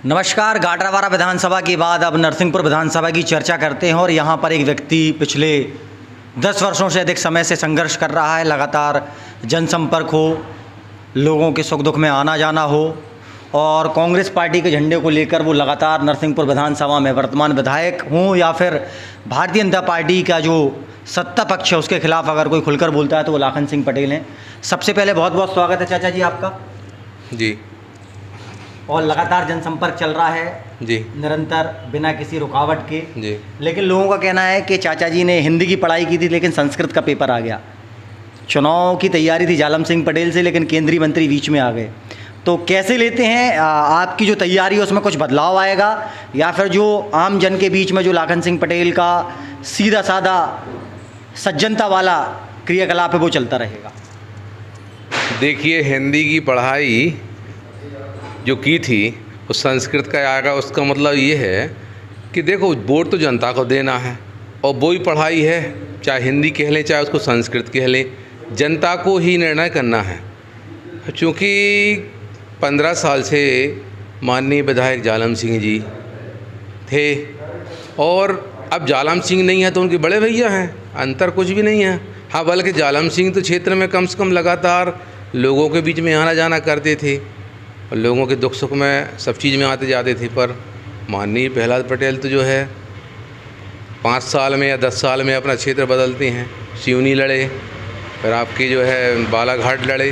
नमस्कार। गाडरावारा विधानसभा के बाद अब नरसिंहपुर विधानसभा की चर्चा करते हैं और यहाँ पर एक व्यक्ति पिछले 10 वर्षों से अधिक समय से संघर्ष कर रहा है। लगातार जनसंपर्क हो, लोगों के सुख दुख में आना जाना हो और कांग्रेस पार्टी के झंडे को लेकर वो लगातार नरसिंहपुर विधानसभा में वर्तमान विधायक हों या फिर भारतीय जनता पार्टी का जो सत्ता पक्ष है उसके खिलाफ अगर कोई खुलकर बोलता है तो वो लाखन सिंह पटेल हैं। सबसे पहले बहुत बहुत स्वागत है चाचा जी आपका जी। और लगातार जनसंपर्क चल रहा है जी, निरंतर बिना किसी रुकावट के जी। लेकिन लोगों का कहना है कि चाचा जी ने हिंदी की पढ़ाई की थी लेकिन संस्कृत का पेपर आ गया। चुनाव की तैयारी थी जालम सिंह पटेल से लेकिन केंद्रीय मंत्री बीच में आ गए। तो कैसे लेते हैं आपकी जो तैयारी है उसमें कुछ बदलाव आएगा या फिर जो आम जन के बीच में जो लाखन सिंह पटेल का सीधा साधा सज्जनता वाला क्रियाकलाप है वो चलता रहेगा? देखिए, हिंदी की पढ़ाई जो की थी वो संस्कृत का आएगा, उसका मतलब ये है कि देखो वोट तो जनता को देना है और वही पढ़ाई है, चाहे हिंदी कह लें चाहे उसको संस्कृत कह लें, जनता को ही निर्णय करना है। क्योंकि 15 साल से माननीय विधायक जालम सिंह जी थे और अब जालम सिंह नहीं है तो उनके बड़े भैया हैं, अंतर कुछ भी नहीं है। हाँ, बल्कि जालम सिंह तो क्षेत्र में कम से कम लगातार लोगों के बीच में आना जाना करते थे और लोगों के दुख सुख में सब चीज़ में आते जाते थे। पर माननीय प्रहलाद पटेल तो जो है 5 साल में या 10 साल में अपना क्षेत्र बदलते हैं। सिवनी लड़े, फिर आपके जो है बालाघाट लड़े,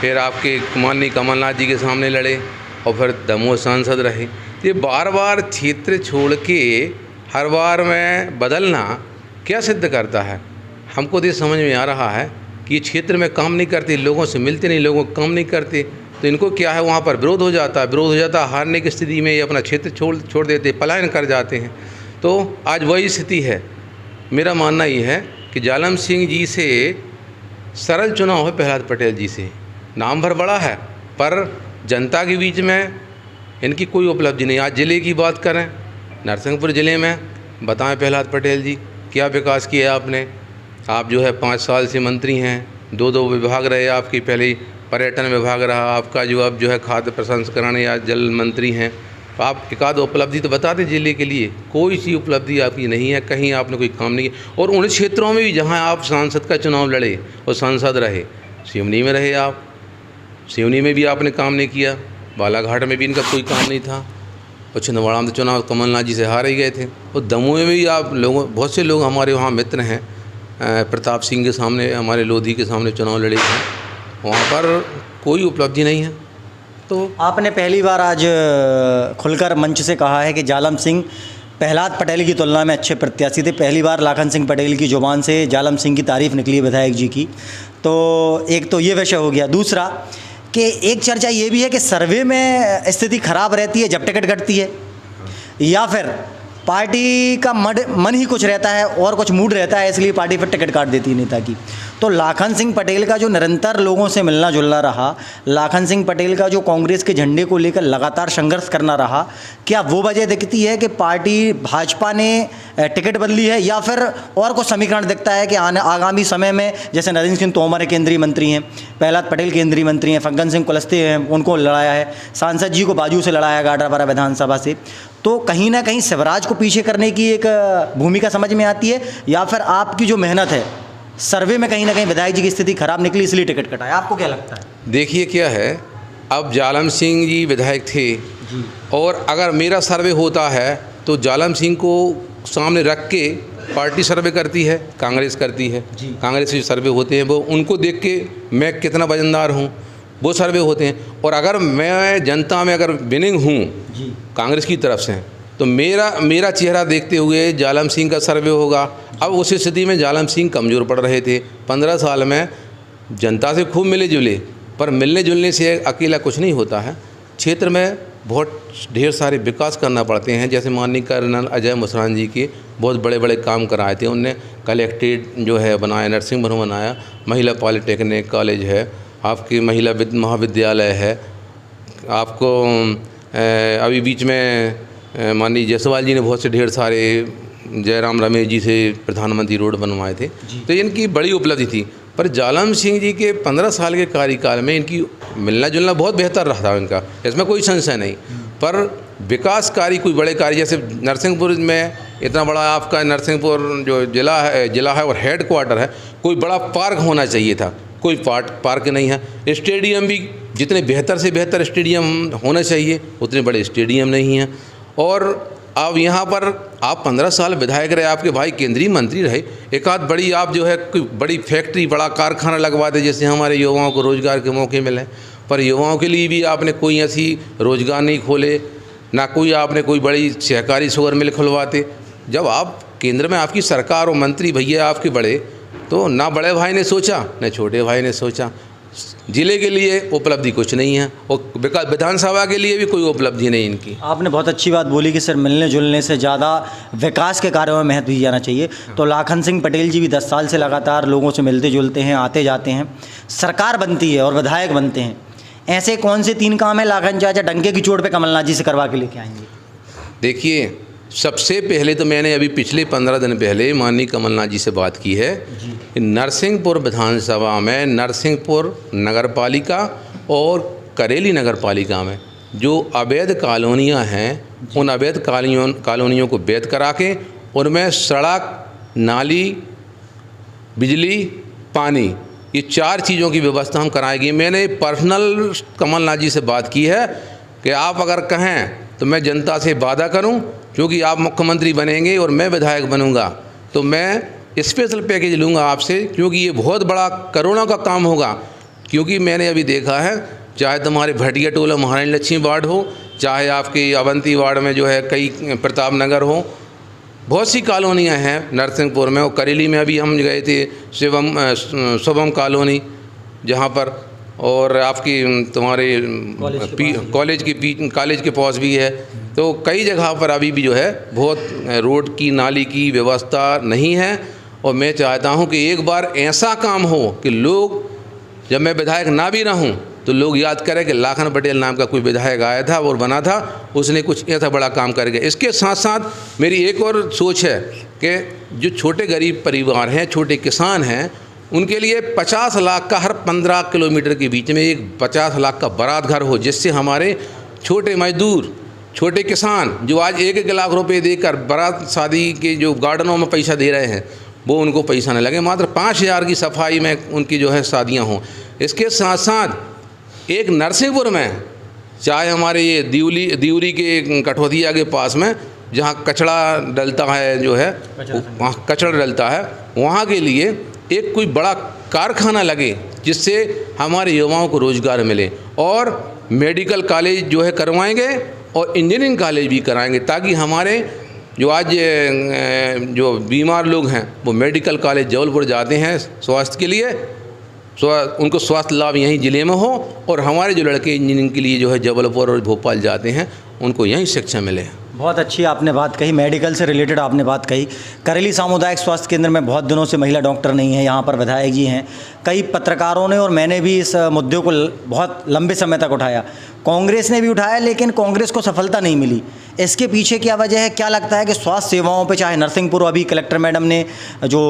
फिर आपके माननीय कमलनाथ जी के सामने लड़े और फिर दमोह सांसद रहे। ये बार बार क्षेत्र छोड़ के हर बार में बदलना क्या सिद्ध करता है? हमको तो ये समझ में आ रहा है कि ये क्षेत्र में काम नहीं करते, लोगों से मिलते नहीं, लोगों को काम नहीं करते, तो इनको क्या है वहाँ पर विरोध हो जाता है, हारने की स्थिति में ये अपना क्षेत्र छोड़ देते, पलायन कर जाते हैं। तो आज वही स्थिति है। मेरा मानना ये है कि जालम सिंह जी से सरल चुनाव है प्रहलाद पटेल जी से। नाम भर बड़ा है पर जनता के बीच में इनकी कोई उपलब्धि नहीं। आज ज़िले की बात करें, नरसिंहपुर ज़िले में बताएं प्रहलाद पटेल जी क्या विकास किया है आपने? आप जो है 5 साल से मंत्री हैं, 2 विभाग रहे आपकी, पहले पर्यटन विभाग रहा आपका, जो अब जो है खाद्य प्रसंस्करण या जल मंत्री हैं। तो आप एक आध उपलब्धि तो बता दें ज़िले के लिए। कोई सी उपलब्धि आपकी नहीं है, कहीं आपने कोई काम नहीं किया। और उन क्षेत्रों में भी जहाँ आप सांसद का चुनाव लड़े और सांसद रहे, सिवनी में रहे आप, सिवनी में भी आपने काम नहीं किया, बालाघाट में भी इनका कोई काम नहीं था और छिंदवाड़ा में तो चुनाव कमलनाथ जी से हार ही गए थे। और दमोह में भी आप लोगों, बहुत से लोग हमारे वहाँ मित्र हैं, प्रताप सिंह के सामने, हमारे लोधी के सामने चुनाव लड़े थे, वहाँ पर कोई उपलब्धि नहीं है। तो आपने पहली बार आज खुलकर मंच से कहा है कि जालम सिंह प्रहलाद पटेल की तुलना में अच्छे प्रत्याशी थे। पहली बार लाखन सिंह पटेल की जुबान से जालम सिंह की तारीफ़ निकली विधायक जी की। तो एक तो ये विषय हो गया। दूसरा कि एक चर्चा ये भी है कि सर्वे में स्थिति खराब रहती है जब टिकट घटती है, या फिर पार्टी का मन ही कुछ रहता है और कुछ मूड रहता है इसलिए पार्टी फिर टिकट काट देती है नेता की। तो लाखन सिंह पटेल का जो निरंतर लोगों से मिलना जुलना रहा, लाखन सिंह पटेल का जो कांग्रेस के झंडे को लेकर लगातार संघर्ष करना रहा, क्या वो वजह दिखती है कि पार्टी भाजपा ने टिकट बदली है या फिर और कुछ समीकरण दिखता है कि आगामी समय में जैसे नरेंद्र सिंह तोमर केंद्रीय मंत्री हैं, प्रहलाद पटेल केंद्रीय मंत्री हैं, फग्गन सिंह कुलस्ते हैं, उनको लड़ाया है, सांसद जी को बाजू से लड़ाया गाडरावारा विधानसभा से, तो कहीं ना कहीं शिवराज को पीछे करने की एक भूमिका समझ में आती है या फिर आपकी जो मेहनत है सर्वे में कहीं ना कहीं विधायक जी की स्थिति खराब निकली इसलिए टिकट कटा है? आपको क्या लगता है? देखिए क्या है, अब जालम सिंह जी विधायक थे जी, और अगर मेरा सर्वे होता है तो जालम सिंह को सामने रख के पार्टी सर्वे करती है, कांग्रेस करती है। कांग्रेस के सर्वे होते हैं वो उनको देख के मैं कितना वजनदार हूँ वो सर्वे होते हैं। और अगर मैं जनता में अगर विनिंग हूँ कांग्रेस की तरफ से तो मेरा चेहरा देखते हुए जालम सिंह का सर्वे होगा। अब उस स्थिति में जालम सिंह कमज़ोर पड़ रहे थे। 15 साल में जनता से खूब मिले जुले, पर मिलने जुलने से अकेला कुछ नहीं होता है। क्षेत्र में बहुत ढेर सारे विकास करना पड़ते हैं। जैसे माननीय कर्नल अजय मुसरान जी के बहुत बड़े बड़े काम कराए थे उनने। कलेक्ट्रेट जो है बनाया, नर्सिंग भवन बनाया, महिला पॉलिटेक्निक कॉलेज है, आपकी महिला महाविद्यालय है, आपको अभी बीच में माननीय जायसवाल जी ने बहुत से ढेर सारे, जयराम रमेश जी से प्रधानमंत्री रोड बनवाए थे। तो इनकी बड़ी उपलब्धि थी। पर जालम सिंह जी के 15 साल के कार्यकाल में इनकी मिलना जुलना बहुत बेहतर रहा था इनका, इसमें कोई संशय नहीं। पर विकासकारी कोई बड़े कार्य, जैसे नरसिंहपुर में इतना बड़ा आपका नरसिंहपुर जो जिला है और हेड क्वार्टर है, कोई बड़ा पार्क होना चाहिए था, कोई पार्क नहीं है। स्टेडियम भी जितने बेहतर से बेहतर स्टेडियम होने चाहिए उतने बड़े स्टेडियम नहीं हैं। और अब यहाँ पर आप 15 साल विधायक रहे, आपके भाई केंद्रीय मंत्री रहे, एक आध बड़ी आप जो है कोई बड़ी फैक्ट्री बड़ा कारखाना लगवा दे जिससे हमारे युवाओं को रोज़गार के मौके मिलें। पर युवाओं के लिए भी आपने कोई ऐसी रोज़गार नहीं खोले, ना कोई आपने कोई बड़ी सहकारी शुगर मिल खुलवाते। जब आप केंद्र में आपकी सरकार और मंत्री भैया आपके बड़े, तो ना बड़े भाई ने सोचा न छोटे भाई ने सोचा। जिले के लिए उपलब्धि कुछ नहीं है और विधानसभा के लिए भी कोई उपलब्धि नहीं इनकी। आपने बहुत अच्छी बात बोली कि सर मिलने जुलने से ज़्यादा विकास के कार्यों में महत्व दिया जाना चाहिए। तो लाखन सिंह पटेल जी भी 10 साल से लगातार लोगों से मिलते जुलते हैं, आते जाते हैं, सरकार बनती है और विधायक बनते हैं। ऐसे कौन से 3 काम है लाखन चाचा डंके की चोट पे कमलनाथ जी से करवा के लेके आएंगे? देखिए, सबसे पहले तो मैंने अभी पिछले 15 दिन पहले माननीय कमलनाथ जी से बात की है कि नरसिंहपुर विधानसभा में, नरसिंहपुर नगर पालिका और करेली नगर पालिका में जो अवैध कॉलोनियाँ हैं, उन अवैध कॉलोनियों को वैध करा के उनमें सड़क, नाली, बिजली, पानी, ये 4 चीज़ों की व्यवस्था हम कराएंगे। मैंने पर्सनल कमलनाथ जी से बात की है कि आप अगर कहें तो मैं जनता से वादा करूं, क्योंकि आप मुख्यमंत्री बनेंगे और मैं विधायक बनूंगा, तो मैं स्पेशल पैकेज लूंगा आपसे, क्योंकि ये बहुत बड़ा करोड़ों का काम होगा। क्योंकि मैंने अभी देखा है, चाहे तुम्हारे भटिया टोला महारानी लक्ष्मी वार्ड हो, चाहे आपके अवंती वार्ड में जो है कई प्रताप नगर हो, बहुत सी कॉलोनियाँ हैं नरसिंहपुर में। और करेली में अभी हम गए थे शुभम कॉलोनी जहाँ पर, और आपकी तुम्हारे कॉलेज के पास भी है। तो कई जगह पर अभी भी जो है बहुत रोड की, नाली की व्यवस्था नहीं है। और मैं चाहता हूं कि एक बार ऐसा काम हो कि लोग, जब मैं विधायक ना भी रहूं तो लोग याद करें कि लाखन पटेल नाम का कोई विधायक आया था और बना था, उसने कुछ ऐसा बड़ा काम कर गया। इसके साथ साथ मेरी एक और सोच है कि जो छोटे गरीब परिवार हैं, छोटे किसान हैं, उनके लिए 50 लाख का हर 15 किलोमीटर के बीच में एक 50 लाख का बारात घर हो, जिससे हमारे छोटे मजदूर, छोटे किसान जो आज 1-1 लाख रुपए देकर बारात शादी के जो गार्डनों में पैसा दे रहे हैं, वो उनको पैसा न लगे, मात्र 5000 की सफाई में उनकी जो है शादियाँ हों। इसके साथ साथ एक नरसिंहपुर में, चाहे हमारे ये दिवली के कठौतिया के पास में जहाँ कचड़ा डलता है, जो है वहाँ कचड़ा डलता है, वहाँ के लिए एक कोई बड़ा कारखाना लगे जिससे हमारे युवाओं को रोज़गार मिले। और मेडिकल कॉलेज जो है करवाएंगे और इंजीनियरिंग कॉलेज भी कराएंगे, ताकि हमारे जो आज जो बीमार लोग हैं वो मेडिकल कॉलेज जबलपुर जाते हैं स्वास्थ्य के लिए, उनको स्वास्थ्य लाभ यहीं ज़िले में हो, और हमारे जो लड़के इंजीनियरिंग के लिए जो है जबलपुर और भोपाल जाते हैं उनको यहीं शिक्षा मिले। बहुत अच्छी आपने बात कही, मेडिकल से रिलेटेड आपने बात कही। करेली सामुदायिक स्वास्थ्य केंद्र में बहुत दिनों से महिला डॉक्टर नहीं है, यहाँ पर विधायक जी हैं। कई पत्रकारों ने और मैंने भी इस मुद्दे को बहुत लंबे समय तक उठाया, कांग्रेस ने भी उठाया, लेकिन कांग्रेस को सफलता नहीं मिली। इसके पीछे क्या वजह है? क्या लगता है कि स्वास्थ्य सेवाओं पे, चाहे नरसिंहपुर, अभी कलेक्टर मैडम ने जो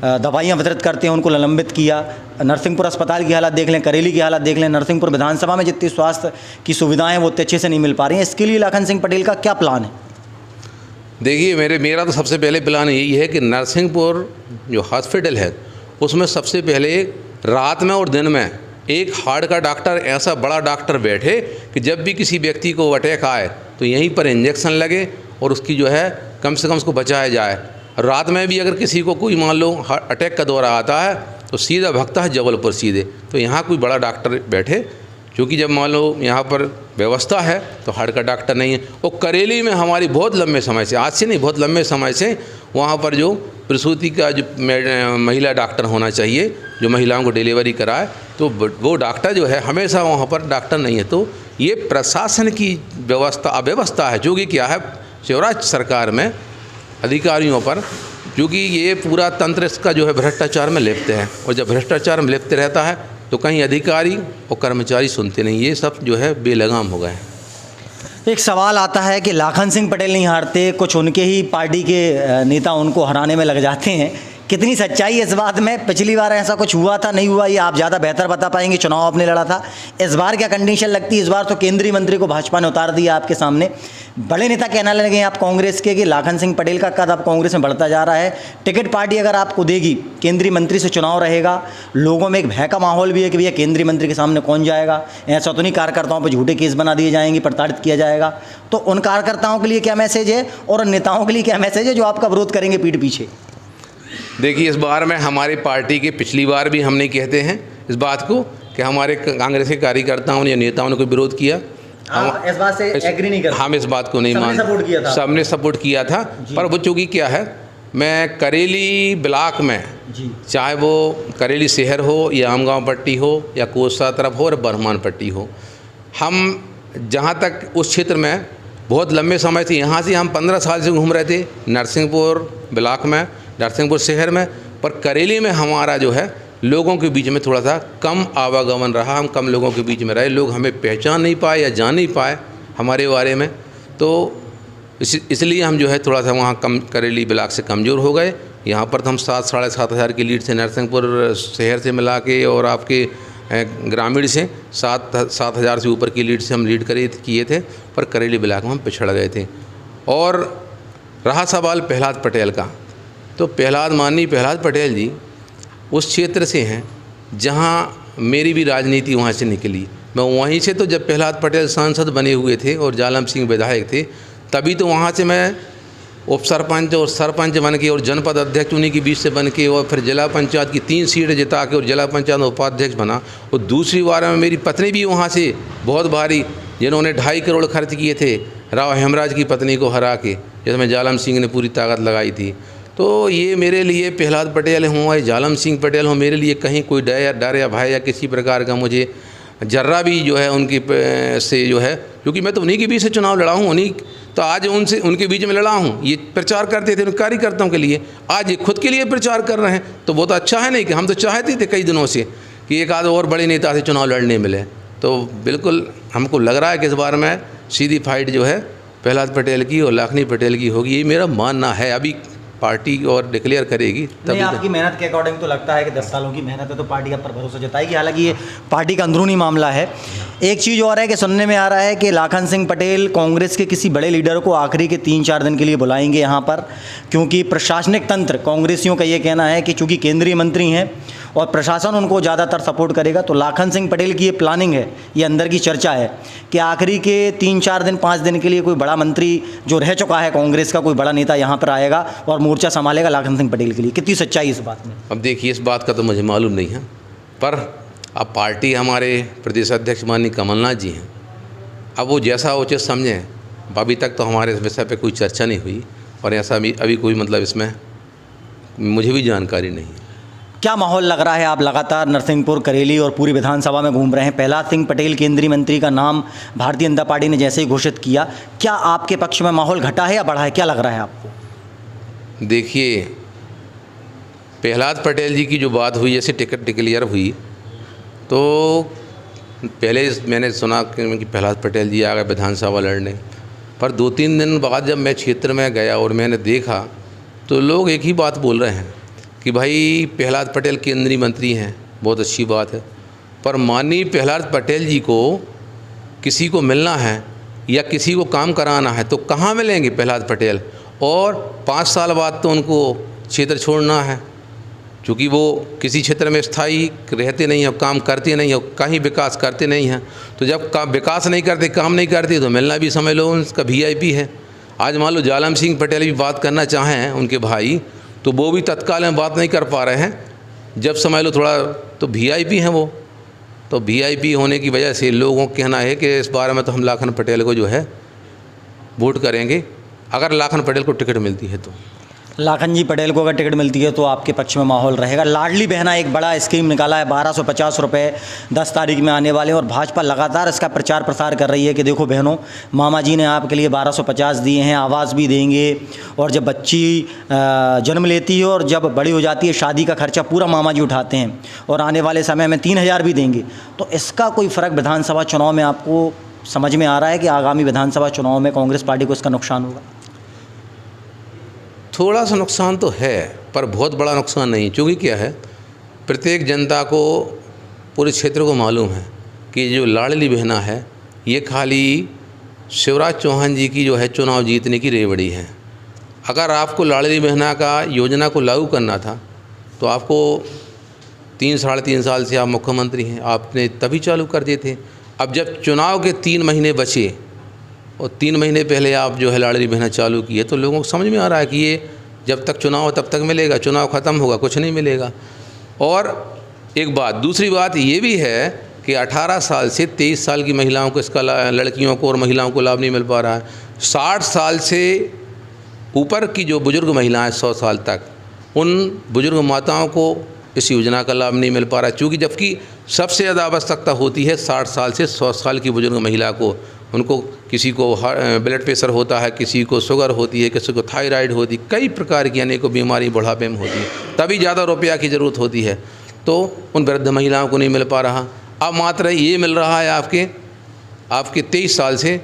दवाइयाँ वितरित करते हैं उनको निलंबित किया, नरसिंहपुर अस्पताल की हालत देख लें, करेली की हालत देख लें, नरसिंहपुर विधानसभा में जितनी स्वास्थ्य की सुविधाएं वो उतने अच्छे से नहीं मिल पा रही हैं। इसके लिए लाखन सिंह पटेल का क्या प्लान है? देखिए, मेरा तो सबसे पहले प्लान यही है कि नरसिंहपुर जो हॉस्पिटल है उसमें सबसे पहले रात में और दिन में एक हार्ट का डॉक्टर, ऐसा बड़ा डॉक्टर बैठे कि जब भी किसी व्यक्ति को अटैक आए तो यहीं पर इंजेक्शन लगे और उसकी जो है कम से कम उसको बचाया जाए। रात में भी अगर किसी को कोई मान लो अटैक का दौरा आता है तो सीधा भगता है जबलपुर सीधे, तो यहाँ कोई बड़ा डॉक्टर बैठे, क्योंकि जब मान लो यहाँ पर व्यवस्था है तो हार्ट का डॉक्टर नहीं है। और करेली में हमारी बहुत लंबे समय से, आज से नहीं बहुत लंबे समय से, वहाँ पर जो प्रसूति का जो महिला डॉक्टर होना चाहिए जो महिलाओं को डिलीवरी कराए, तो वो डॉक्टर जो है हमेशा वहाँ पर डॉक्टर नहीं है। तो ये प्रशासन की अव्यवस्था है, जो कि क्या है शिवराज सरकार में अधिकारियों पर, क्योंकि ये पूरा तंत्र इसका जो है भ्रष्टाचार में लिप्त है। और जब भ्रष्टाचार में लिप्त रहता है तो कहीं अधिकारी और कर्मचारी सुनते नहीं, ये सब जो है बेलगाम हो गए। एक सवाल आता है कि लाखन सिंह पटेल नहीं हारते, कुछ उनके ही पार्टी के नेता उनको हराने में लग जाते हैं। कितनी सच्चाई है इस बात में? पिछली बार ऐसा कुछ हुआ था, नहीं हुआ, ये आप ज़्यादा बेहतर बता पाएंगे, चुनाव आपने लड़ा था। इस बार क्या कंडीशन लगती है? इस बार तो केंद्रीय मंत्री को भाजपा ने उतार दिया आपके सामने। बड़े नेता कहने लगे हैं आप कांग्रेस के कि लाखन सिंह पटेल का कद अब कांग्रेस में बढ़ता जा रहा है। टिकट पार्टी अगर आपको देगी, केंद्रीय मंत्री से चुनाव रहेगा, लोगों में एक भय का माहौल भी है कि भैया केंद्रीय मंत्री के सामने कौन जाएगा, ऐसा तो नहीं कार्यकर्ताओं पर झूठे केस बना दिए जाएंगे, प्रताड़ित किया जाएगा। तो उन कार्यकर्ताओं के लिए क्या मैसेज है और उन नेताओं के लिए क्या मैसेज है जो आपका विरोध करेंगे पीठ पीछे? देखिए, इस बार में हमारी पार्टी के पिछली बार भी हम नहीं कहते हैं इस बात को कि हमारे कांग्रेस के कार्यकर्ताओं या नेताओं ने कोई विरोध किया। हम इस बात से एग्री नहीं करते। हम इस बात को नहीं मानते। सबने सपोर्ट किया था। पर वो चूँकि क्या है, मैं करेली ब्लॉक में, चाहे वो करेली शहर हो या आमगांव पट्टी हो या कोसा तरफ हो और बरमान पट्टी हो, हम जहाँ तक उस क्षेत्र में बहुत लंबे समय से, यहाँ से हम 15 साल से घूम रहे थे नरसिंहपुर ब्लॉक में, नरसिंहपुर शहर में, पर करेली में हमारा जो है लोगों के बीच में थोड़ा सा कम आवागमन रहा। हम कम लोगों के बीच में रहे, लोग हमें पहचान नहीं पाए या जान नहीं पाए हमारे बारे में। तो इसलिए हम जो है थोड़ा सा वहाँ कम, करेली ब्लॉक से कमज़ोर हो गए। यहाँ पर तो हम 7-7.5 हज़ार की लीड से नरसिंहपुर शहर से मिला के और आपके ग्रामीण से 7,000 से ऊपर की लीड से हम लीड किए थे, पर करेली ब्लॉक में हम पिछड़ गए थे। और रहा सवाल प्रहलाद पटेल का, तो माननीय प्रहलाद पटेल जी उस क्षेत्र से हैं जहां मेरी भी राजनीति वहां से निकली। मैं वहीं से, तो जब प्रहलाद पटेल सांसद बने हुए थे और जालम सिंह विधायक थे, तभी तो वहां से मैं उप सरपंच और सरपंच बन के और जनपद अध्यक्ष उन्हीं के बीच से बन के और फिर जिला पंचायत की 3 सीटें जिता के और जिला पंचायत में उपाध्यक्ष बना। और दूसरी बार में मेरी पत्नी भी वहाँ से बहुत भारी, जिन्होंने 2.5 करोड़ खर्च किए थे राव हेमराज की पत्नी को हरा के, जिसमें जालम सिंह ने पूरी ताकत लगाई थी। तो ये मेरे लिए प्रहलाद पटेल हों या जालम सिंह पटेल हों, मेरे लिए कहीं कोई डर या भय या किसी प्रकार का मुझे जर्रा भी जो है उनकी से जो है, क्योंकि मैं तो उन्हीं के बीच से चुनाव लड़ा हूँ, उन्हीं तो आज उनके बीच में लड़ा हूँ। ये प्रचार करते थे उन कार्यकर्ताओं के लिए, आज ये खुद के लिए प्रचार कर रहे हैं, तो वो तो अच्छा है नहीं कि हम तो चाहते थे कई दिनों से कि एक आध और बड़े नेता से चुनाव लड़ने मिले। तो बिल्कुल हमको लग रहा है कि इस बार में सीधी फाइट जो है प्रहलाद पटेल की और लाखनी पटेल की होगी, ये मेरा मानना है। अभी पार्टी और डिक्लेयर करेगी तभी। आपकी मेहनत के अकॉर्डिंग तो लगता है कि 10 सालों की मेहनत है तो पार्टी आप पर भरोसा जताएगी, हालांकि ये पार्टी का अंदरूनी मामला है। एक चीज़ और है कि सुनने में आ रहा है कि लाखन सिंह पटेल कांग्रेस के किसी बड़े लीडर को आखिरी के 3-4 दिन के लिए बुलाएंगे यहाँ पर, क्योंकि प्रशासनिक तंत्र कांग्रेसियों का ये कहना है कि चूँकि केंद्रीय मंत्री हैं और प्रशासन उनको ज़्यादातर सपोर्ट करेगा, तो लाखन सिंह पटेल की ये प्लानिंग है, ये अंदर की चर्चा है कि आखिरी के 3-4 दिन 5 दिन के लिए कोई बड़ा मंत्री जो रह चुका है कांग्रेस का, कोई बड़ा नेता यहाँ पर आएगा और मोर्चा संभालेगा लाखन सिंह पटेल के लिए। कितनी सच्चाई इस बात में? अब देखिए, इस बात का तो मुझे मालूम नहीं है, पर अब पार्टी हमारे प्रदेश अध्यक्ष माननीय कमलनाथ जी हैं, अब वो जैसा उचित समझें। अभी तक तो हमारे इस विषय पर कोई चर्चा नहीं हुई और ऐसा अभी कोई मतलब इसमें मुझे भी जानकारी नहीं है। क्या माहौल लग रहा है? आप लगातार नरसिंहपुर, करेली और पूरी विधानसभा में घूम रहे हैं। प्रहलाद सिंह पटेल केंद्रीय मंत्री का नाम भारतीय जनता पार्टी ने जैसे ही घोषित किया, क्या आपके पक्ष में माहौल घटा है या बढ़ा है? क्या लग रहा है आपको? देखिए, प्रहलाद पटेल जी की जो बात हुई, जैसे टिकट डिक्लेयर हुई, तो पहले मैंने सुना कि प्रहलाद पटेल जी आ गए विधानसभा लड़ने, पर 2-3 दिन बाद जब मैं क्षेत्र में गया और मैंने देखा तो लोग एक ही बात बोल रहे हैं कि भाई प्रहलाद पटेल केंद्रीय मंत्री हैं, बहुत अच्छी बात है, पर माननीय प्रहलाद पटेल जी को किसी को मिलना है या किसी को काम कराना है तो कहाँ मिलेंगे प्रहलाद पटेल? और 5 साल बाद तो उनको क्षेत्र छोड़ना है, क्योंकि वो किसी क्षेत्र में स्थायी रहते नहीं हैं, काम करते नहीं हैं, कहीं विकास करते नहीं हैं। तो जब विकास नहीं करते, काम नहीं करते, तो मिलना भी समझ लो उनका VIP है। आज मान लो जालम सिंह पटेल भी बात करना चाहें उनके भाई, तो वो भी तत्काल में बात नहीं कर पा रहे हैं। जब समझ लो थोड़ा तो VIP हैं वो, तो VIP होने की वजह से लोगों का कहना है कि इस बार में तो हम लाखन पटेल को जो है वोट करेंगे, अगर लाखन पटेल को टिकट मिलती है तो। लाखन जी पटेल को अगर टिकट मिलती है तो आपके पक्ष में माहौल रहेगा। लाडली बहना एक बड़ा स्कीम निकाला है, 1250 रुपये 10 तारीख में आने वाले, और भाजपा लगातार इसका प्रचार प्रसार कर रही है कि देखो बहनों, मामा जी ने आपके लिए 1250 दिए हैं, आवास भी देंगे, और जब बच्ची जन्म लेती है और जब बड़ी हो जाती है शादी का खर्चा पूरा मामा जी उठाते हैं, और आने वाले समय में 3000 भी देंगे। तो इसका कोई फ़र्क विधानसभा चुनाव में आपको समझ में आ रहा है कि आगामी विधानसभा चुनाव में कांग्रेस पार्टी को इसका नुकसान होगा? थोड़ा सा नुकसान तो है, पर बहुत बड़ा नुकसान नहीं। क्योंकि क्या है, प्रत्येक जनता को, पूरे क्षेत्र को मालूम है कि जो लाडली बहना है ये खाली शिवराज चौहान जी की जो है चुनाव जीतने की रेवड़ी है। अगर आपको लाडली बहना का योजना को लागू करना था तो आपको 3-3.5 साल से आप मुख्यमंत्री हैं, आपने तभी चालू कर दिए थे। अब जब चुनाव के 3 महीने बचे और 3 महीने पहले आप जो है लाडली बहना चालू किए, तो लोगों को समझ में आ रहा है कि ये जब तक चुनाव हो तब तक मिलेगा, चुनाव ख़त्म होगा कुछ नहीं मिलेगा। और एक बात, दूसरी बात ये भी है कि 18 साल से 23 साल की महिलाओं को इसका लड़कियों को और महिलाओं को लाभ नहीं मिल पा रहा है। 60 साल से ऊपर की जो बुज़ुर्ग महिलाएं 100 साल तक, उन बुज़ुर्ग माताओं को इस योजना का लाभ नहीं मिल पा रहा है। चूँकि जबकि सबसे ज़्यादा आवश्यकता होती है 60 साल से 100 साल की बुज़ुर्ग महिला को। उनको किसी को ब्लड प्रेशर होता है, किसी को शुगर होती है, किसी को थायराइड होती है, कई प्रकार की अनेकों बीमारी बुढ़ापे में होती है, तभी ज़्यादा रुपया की ज़रूरत होती है। तो उन वृद्ध महिलाओं को नहीं मिल पा रहा। अब मात्र ये मिल रहा है आपके 23 साल से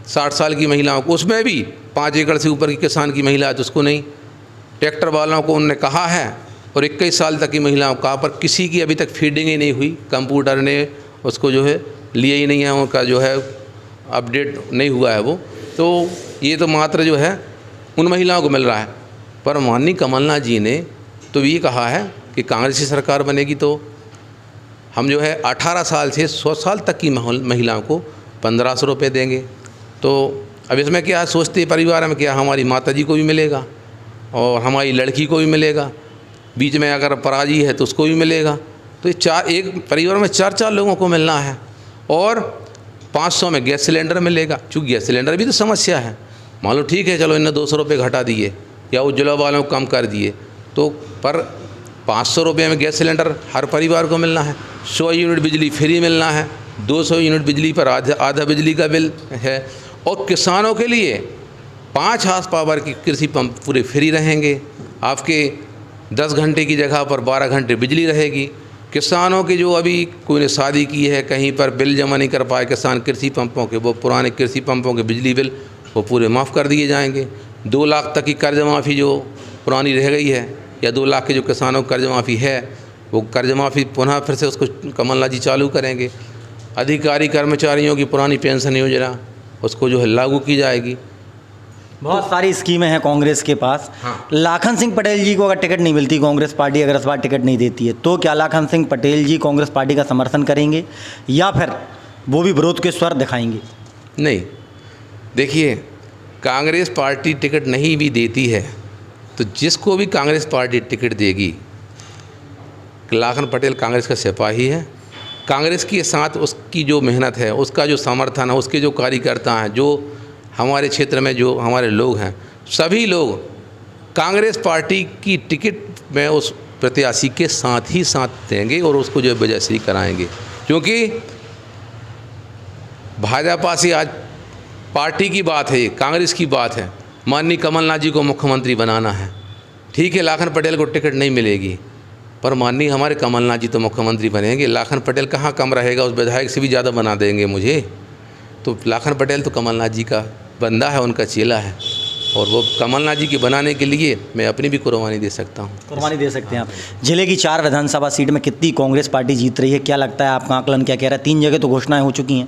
60 साल की महिलाओं को, उसमें भी 5 एकड़ से ऊपर की किसान की महिला है तो उसको नहीं। ट्रैक्टर वालों को उन्होंने कहा है, और 21 साल तक की महिलाओं का, पर किसी की अभी तक फीडिंग ही नहीं हुई। कंप्यूटर ने उसको जो है लिया ही नहीं है, उनका जो है अपडेट नहीं हुआ है वो। तो ये तो मात्र जो है उन महिलाओं को मिल रहा है। पर माननीय कमलनाथ जी ने तो ये कहा है कि कांग्रेस की सरकार बनेगी तो हम जो है 18 साल से 100 साल तक की महिलाओं को 1500 रुपये देंगे। तो अब इसमें क्या सोचते परिवार में, क्या हमारी माताजी को भी मिलेगा और हमारी लड़की को भी मिलेगा, बीच में अगर पराजी है तो उसको भी मिलेगा। तो ये एक परिवार में 4 लोगों को मिलना है। और 500 में गैस सिलेंडर मिलेगा, चूँकि गैस सिलेंडर भी तो समस्या है। मान लो ठीक है, चलो इन्होंने 200 रुपये घटा दिए या उज्ज्वला वालों को कम कर दिए, तो पर 500 रुपये में गैस सिलेंडर हर परिवार को मिलना है। 100 यूनिट बिजली फ्री मिलना है, 200 यूनिट बिजली पर आधा बिजली का बिल है। और किसानों के लिए 5 हार्स पावर की कृषि पंप पूरे फ्री रहेंगे। आपके 10 घंटे की जगह पर 12 घंटे बिजली रहेगी। किसानों की जो अभी कोई ने शादी की है, कहीं पर बिल जमा नहीं कर पाए किसान कृषि पंपों के, वो पुराने कृषि पंपों के बिजली बिल वो पूरे माफ़ कर दिए जाएंगे। 2 लाख तक की कर्ज माफ़ी जो पुरानी रह गई है, या 2 लाख के जो किसानों को कर्ज माफ़ी है, वो कर्ज माफ़ी पुनः फिर से उसको कमलनाथ जी चालू करेंगे। अधिकारी कर्मचारियों की पुरानी पेंशन योजना उसको जो है लागू की जाएगी। बहुत सारी स्कीमें हैं कांग्रेस के पास। हाँ। लाखन सिंह पटेल जी को अगर टिकट नहीं मिलती, कांग्रेस पार्टी अगर इस बार टिकट नहीं देती है, तो क्या लाखन सिंह पटेल जी कांग्रेस पार्टी का समर्थन करेंगे या फिर वो भी विरोध के स्वर दिखाएंगे? नहीं, देखिए, कांग्रेस पार्टी टिकट नहीं भी देती है तो जिसको भी कांग्रेस पार्टी टिकट देगी, लाखन पटेल कांग्रेस का सिपाही है। कांग्रेस के साथ उसकी जो मेहनत है, उसका जो समर्थन है, उसके जो कार्यकर्ता हैं, जो हमारे क्षेत्र में जो हमारे लोग हैं, सभी लोग कांग्रेस पार्टी की टिकट में उस प्रत्याशी के साथ ही साथ देंगे और उसको जो विजयश्री कराएंगे। क्योंकि भाजपा से आज पार्टी की बात है, कांग्रेस की बात है, माननीय कमलनाथ जी को मुख्यमंत्री बनाना है। ठीक है, लाखन पटेल को टिकट नहीं मिलेगी, पर माननीय हमारे कमलनाथ जी तो मुख्यमंत्री बनेंगे। लाखन पटेल कहाँ कम रहेगा, उस विधायक से भी ज़्यादा बना देंगे मुझे। तो लाखन पटेल तो कमलनाथ जी का बंदा है, उनका चेला है, और वो कमलनाथ जी की बनाने के लिए मैं अपनी भी कुर्बानी दे सकता हूँ। कुर्बानी दे सकते हैं आप। जिले की 4 विधानसभा सीट में कितनी कांग्रेस पार्टी जीत रही है, क्या लगता है आपका आकलन क्या कह रहा है? 3 जगह तो घोषणाएं हो चुकी हैं,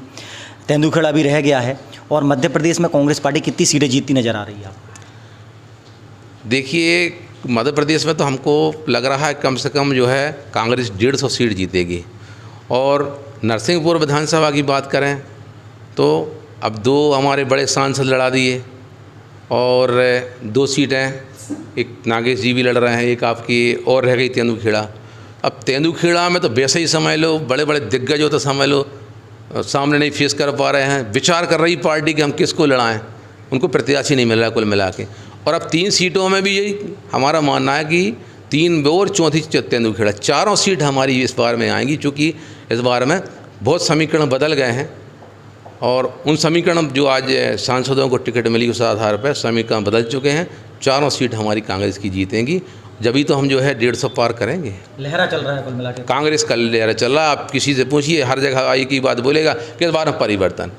तेंदुखेड़ा भी रह गया है, और मध्य प्रदेश में कांग्रेस पार्टी कितनी सीटें जीतती नजर आ रही है आपको? देखिए, मध्य प्रदेश में तो हमको लग रहा है कम से कम जो है कांग्रेस 150 सीट जीतेगी। और नरसिंहपुर विधानसभा की बात करें तो अब 2 हमारे बड़े सांसद लड़ा दिए और 2 सीटें, एक नागेश जी भी लड़ रहे हैं, एक आपकी और रह गई तेंदुखेड़ा। अब तेंदुखेड़ा में तो वैसे ही समझ लो बड़े बड़े दिग्गज हो तो समझ लो सामने नहीं फेस कर पा रहे हैं। विचार कर रही पार्टी कि हम किसको लड़ाएं, उनको प्रत्याशी नहीं मिल रहा कुल मिला के। और अब 3 सीटों में भी यही हमारा मानना है कि 3 और चौथी तेंदुखेड़ा, 4 सीट हमारी इस बार में आएंगी। चूँकि इस बार में बहुत समीकरण बदल गए हैं, और उन समीकरण जो आज सांसदों को टिकट मिली उस आधार पर समीकरण बदल चुके हैं। 4 सीट हमारी कांग्रेस की जीतेंगी, जब ही तो हम जो है 150 पार करेंगे। लहरा चल रहा है कुल मिला के, कांग्रेस का लहरा चल रहा है। आप किसी से पूछिए, हर जगह एक ही बात बोलेगा कि इस बार परिवर्तन।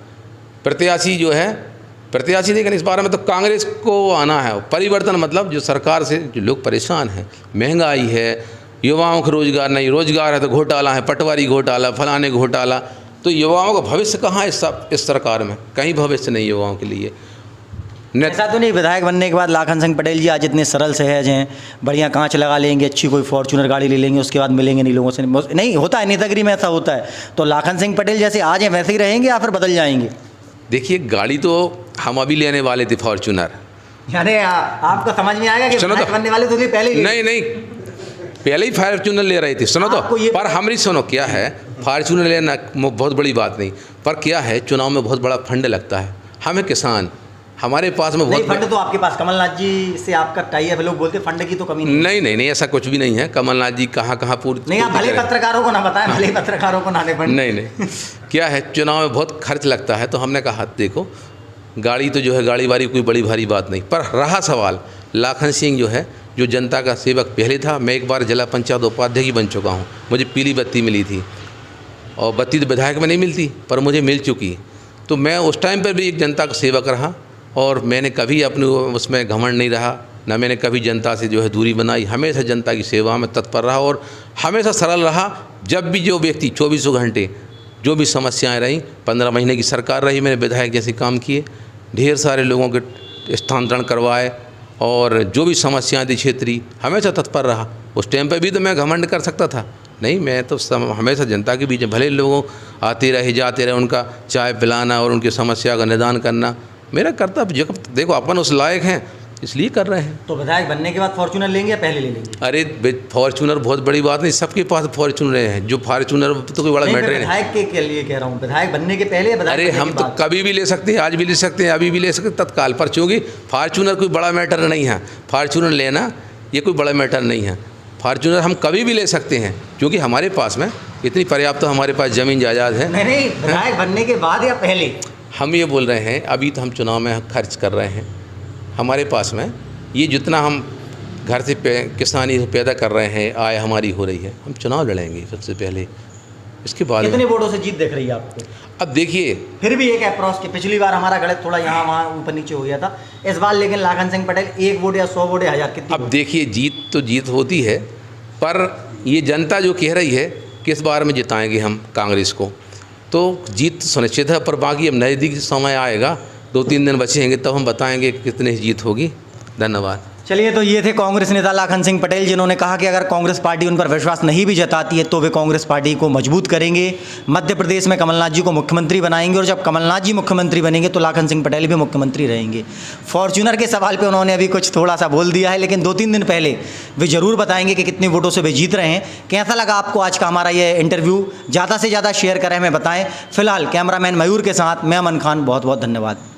प्रत्याशी जो है प्रत्याशी, लेकिन इस बारे में तो कांग्रेस को आना है परिवर्तन। मतलब जो सरकार से जो लोग परेशान हैं, महंगाई है, युवाओं को रोजगार नहीं, रोजगार है तो घोटाला है, पटवारी घोटाला, फलाने घोटाला, तो युवाओं का भविष्य कहाँ है इस सरकार में? कहीं भविष्य नहीं युवाओं के लिए। ऐसा तो नहीं विधायक बनने के बाद लाखन सिंह पटेल जी आज इतने सरल सहज हैं, बढ़िया कांच लगा लेंगे, अच्छी कोई फॉर्च्यूनर गाड़ी ले लेंगे, उसके बाद मिलेंगे नहीं लोगों से, नहीं होता है नेतागिरी में, ऐसा होता है। तो लाखन सिंह पटेल जैसे आज हैं वैसे ही रहेंगे या फिर बदल जाएंगे? देखिए, गाड़ी तो हम अभी लेने वाले थे फॉर्च्यूनर, यानी आपको समझ में आएगा कि विधायक बनने वाले तो पहले ही नहीं पहले ही फॉर्च्यूनर ले रहे थे। सुनो तो, पर हमारी सुनो क्या है, फॉर्च्यूनर लेना बहुत बड़ी बात नहीं, पर क्या है चुनाव में बहुत बड़ा फंड लगता है। हमें किसान, हमारे पास में बहुत फंड तो आपके पास कमलनाथ जी से आपका टाई है, लोग बोलते फंड की तो कमी नहीं, ऐसा कुछ भी नहीं है। कमलनाथ जी कहाँ पूरी नहीं, आप भले पत्रकारों को ना बताएं, भले पत्रकारों को ना दे फंड। नहीं क्या है, चुनाव में बहुत खर्च लगता है, तो हमने कहा देखो गाड़ी तो जो है, गाड़ी वाड़ी कोई बड़ी भारी बात नहीं। पर रहा सवाल, लाखन सिंह जो है, जो जनता का सेवक पहले था, मैं एक बार जिला पंचायत उपाध्यक्ष बन चुका हूँ, मुझे पीली बत्ती मिली थी, और बत्ती तो विधायक में नहीं मिलती पर मुझे मिल चुकी। तो मैं उस टाइम पर भी एक जनता का सेवक रहा, और मैंने कभी अपने उसमें घमंड नहीं रहा, ना मैंने कभी जनता से जो है दूरी बनाई, हमेशा जनता की सेवा में तत्पर रहा और हमेशा सरल रहा। जब भी जो व्यक्ति 24 घंटे जो भी समस्याएं रहीं, 15 महीने की सरकार रही, मैंने विधायक जैसे काम किए, ढेर सारे लोगों के स्थानांतरण करवाए, और जो भी समस्याएं थी क्षेत्रीय, हमेशा तत्पर रहा। उस टाइम पर भी तो मैं घमंड कर सकता था, नहीं, मैं तो हमेशा जनता के बीच, भले लोगों आते रहे जाते रहे, उनका चाय पिलाना और उनकी समस्या का निदान करना मेरा कर्तव्य। देखो अपन उस लायक हैं इसलिए कर रहे हैं। तो विधायक बनने के बाद फॉर्च्यूनर लेंगे या पहले ले लेंगे? अरे फॉर्च्यूनर बहुत बड़ी बात नहीं, सबके पास फॉर्च्यूनर हैं, जो फॉर्च्यूनर तो कोई बड़ा मैटर नहीं। विधायक के लिए कह रहा हूँ, विधायक बनने के पहले। अरे हम तो कभी भी ले सकते हैं, आज भी ले सकते हैं, अभी भी ले सकते हैं, तत्काल। पर चूँकि फॉर्च्यूनर कोई बड़ा मैटर नहीं है, फॉर्च्यूनर लेना ये कोई बड़ा मैटर नहीं है। फॉर्च्यूनर हम कभी भी ले सकते हैं, क्योंकि हमारे पास में इतनी पर्याप्त, तो हमारे पास ज़मीन जायदाद है। नहीं, विधायक बनने के बाद या पहले? हम ये बोल रहे हैं, अभी तो हम चुनाव में खर्च कर रहे हैं, हमारे पास में ये जितना हम घर से किसानी से पैदा कर रहे हैं, आय हमारी हो रही है, हम चुनाव लड़ेंगे सबसे पहले, इसके बाद। कितने वोटों से जीत दिख रही है आपको? अब देखिए, फिर भी एक अप्रॉक्स की, पिछली बार हमारा गलत थोड़ा यहाँ वहाँ ऊपर नीचे हो गया था, इस बार लेकिन लाखन सिंह पटेल 1 वोट या 100 वोट या 1000 कितनी? अब देखिए, जीत तो जीत होती है, पर ये जनता जो कह रही है किस बार में जिताएंगे हम कांग्रेस को, तो जीत सुनिश्चित है। पर बाकी अब नज़दीक समय आएगा, 2-3 दिन बचेंगे, तब हम बताएंगे कितने जीत होगी। धन्यवाद। चलिए, तो ये थे कांग्रेस नेता लाखन सिंह पटेल, जिन्होंने कहा कि अगर कांग्रेस पार्टी उन पर विश्वास नहीं भी जताती है तो वे कांग्रेस पार्टी को मजबूत करेंगे, मध्य प्रदेश में कमलनाथ जी को मुख्यमंत्री बनाएंगे, और जब कमलनाथ जी मुख्यमंत्री बनेंगे तो लाखन सिंह पटेल भी मुख्यमंत्री रहेंगे। फॉर्च्यूनर के सवाल पे उन्होंने अभी कुछ थोड़ा सा बोल दिया है, लेकिन 2-3 दिन पहले वे ज़रूर बताएंगे कि कितने वोटों से वे जीत रहे हैं। कैसा लगा आपको आज का हमारा ये इंटरव्यू? ज़्यादा से ज़्यादा शेयर करें, हमें बताएं। फिलहाल कैमरामैन मयूर के साथ मैं अमन खान, बहुत बहुत धन्यवाद।